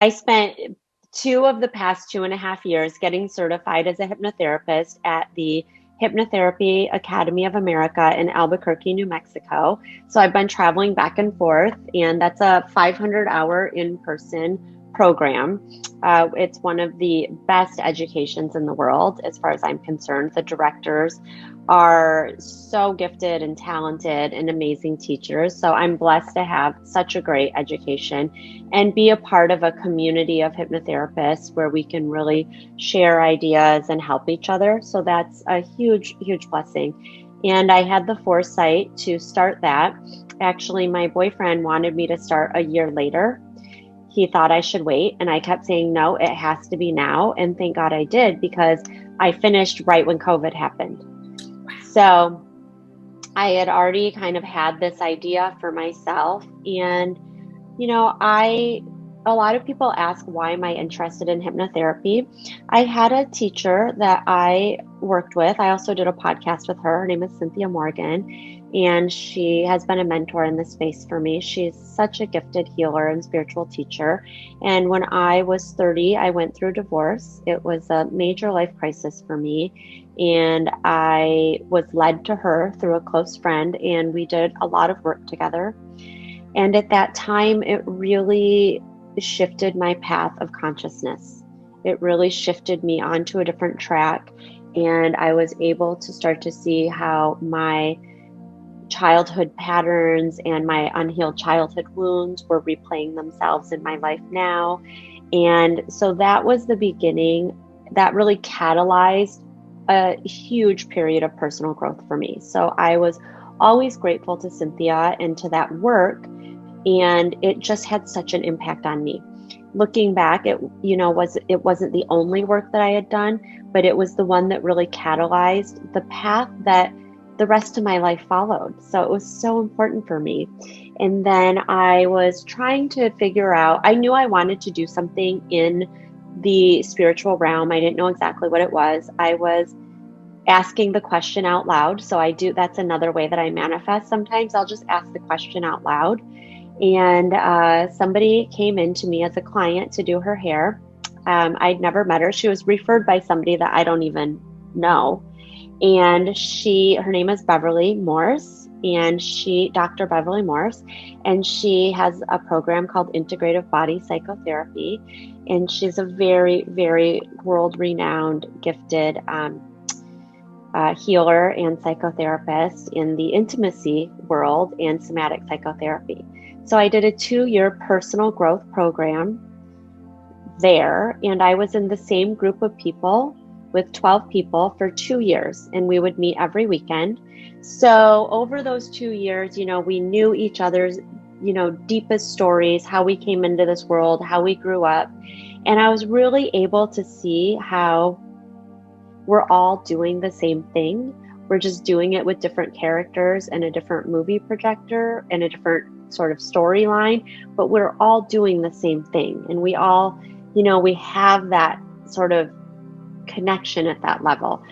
I spent two of the past 2.5 years getting certified as a hypnotherapist at the Hypnotherapy Academy of America in Albuquerque, New Mexico. So I've been traveling back and forth, and that's a 500-hour in-person program. It's one of the best educations in the world, as far as I'm concerned. The directors are so gifted and talented and amazing teachers. So I'm blessed to have such a great education and be a part of a community of hypnotherapists where we can really share ideas and help each other. So that's a huge, huge blessing. And I had the foresight to start that. Actually, my boyfriend wanted me to start a year later. He thought I should wait, and I kept saying, no, it has to be now. And thank God I did, because I finished right when COVID happened. So I had already kind of had this idea for myself. And a lot of people ask, why am I interested in hypnotherapy? I had a teacher that I worked with. I also did a podcast with her. Her name is Cynthia Morgan, and she has been a mentor in this space for me. She's such a gifted healer and spiritual teacher. And when I was 30, I went through divorce. It was a major life crisis for me. And I was led to her through a close friend, and we did a lot of work together. And at that time, it really shifted my path of consciousness. It really shifted me onto a different track. And I was able to start to see how my childhood patterns and my unhealed childhood wounds were replaying themselves in my life now. And so that was the beginning that really catalyzed a huge period of personal growth for me. So I was always grateful to Cynthia and to that work, and it just had such an impact on me. Looking back, it wasn't the only work that I had done, but it was the one that really catalyzed the path that the rest of my life followed. So it was so important for me. And then I was trying to figure out, I knew I wanted to do something in the spiritual realm. I didn't know exactly what it was. I was asking the question out loud. So that's another way that I manifest. Sometimes I'll just ask the question out loud. And somebody came in to me as a client to do her hair. I'd never met her. She was referred by somebody that I don't even know. And her name is Beverly Morse, and Dr. Beverly Morse, and she has a program called Integrative Body Psychotherapy. And she's a very, very world-renowned, gifted healer and psychotherapist in the intimacy world and somatic psychotherapy. So I did a 2-year personal growth program there, and I was in the same group of people with 12 people for 2 years, and we would meet every weekend. So over those 2 years, we knew each other's, deepest stories, how we came into this world, how we grew up. And I was really able to see how we're all doing the same thing. We're just doing it with different characters and a different movie projector and a different sort of storyline, but we're all doing the same thing. And we all, we have that sort of connection at that level.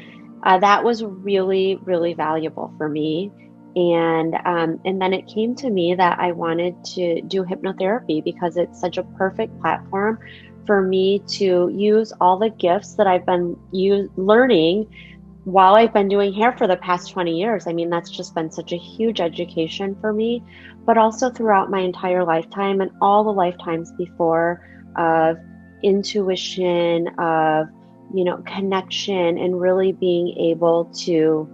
That was really, really valuable for me. And then it came to me that I wanted to do hypnotherapy because it's such a perfect platform for me to use all the gifts that I've been learning while I've been doing hair for the past 20 years. I mean, that's just been such a huge education for me, but also throughout my entire lifetime and all the lifetimes before, of intuition, of connection, and really being able to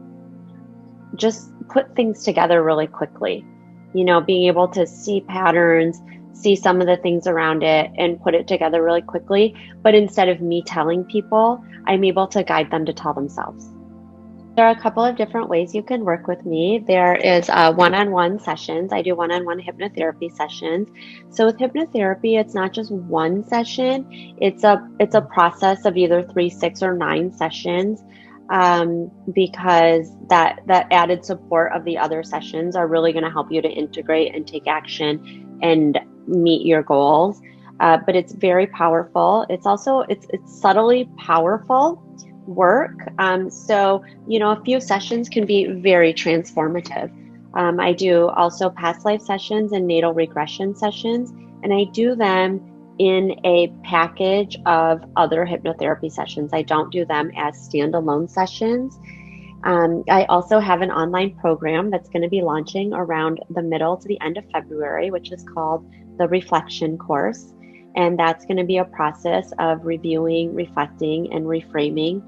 just put things together really quickly. Being able to see patterns, see some of the things around it, and put it together really quickly. But instead of me telling people, I'm able to guide them to tell themselves. There are a couple of different ways you can work with me. There is one-on-one sessions. I do one-on-one hypnotherapy sessions. So with hypnotherapy, it's not just one session. It's a process of either 3, 6, or 9 sessions, because that added support of the other sessions are really going to help you to integrate and take action and meet your goals. But it's very powerful. It's subtly powerful work. So, a few sessions can be very transformative. I do also past life sessions and natal regression sessions, and I do them in a package of other hypnotherapy sessions. I don't do them as standalone sessions. I also have an online program that's going to be launching around the middle to the end of February, which is called the Reflection Course. And that's going to be a process of reviewing, reflecting, and reframing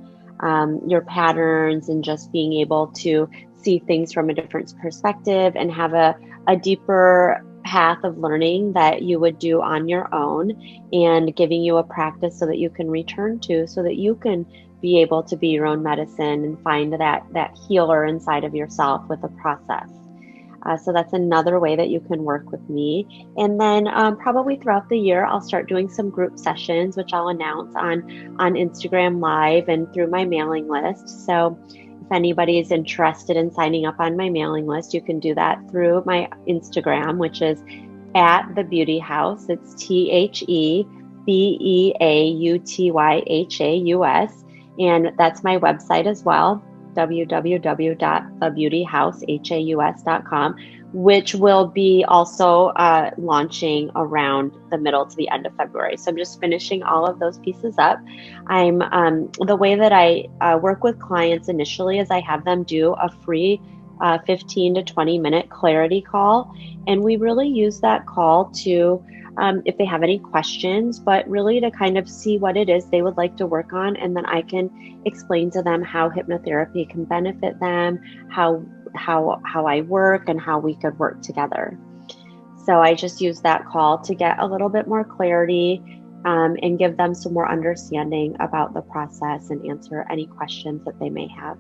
your patterns, and just being able to see things from a different perspective and have a deeper path of learning that you would do on your own, and giving you a practice so that you can return to, so that you can be able to be your own medicine and find that healer inside of yourself with a process. So that's another way that you can work with me. And then probably throughout the year, I'll start doing some group sessions, which I'll announce on Instagram Live and through my mailing list. So if anybody is interested in signing up on my mailing list, you can do that through my Instagram, which is at the Beauty House. It's TheBeautyHaus. And that's my website as well, www.thebeautyhousehaus.com, which will be also launching around the middle to the end of February. So I'm just finishing all of those pieces up. I'm the way that I work with clients initially is I have them do a free 15 to 20 minute clarity call. And we really use that call to if they have any questions, but really to kind of see what it is they would like to work on. And then I can explain to them how hypnotherapy can benefit them, how I work, and how we could work together. So I just use that call to get a little bit more clarity and give them some more understanding about the process and answer any questions that they may have.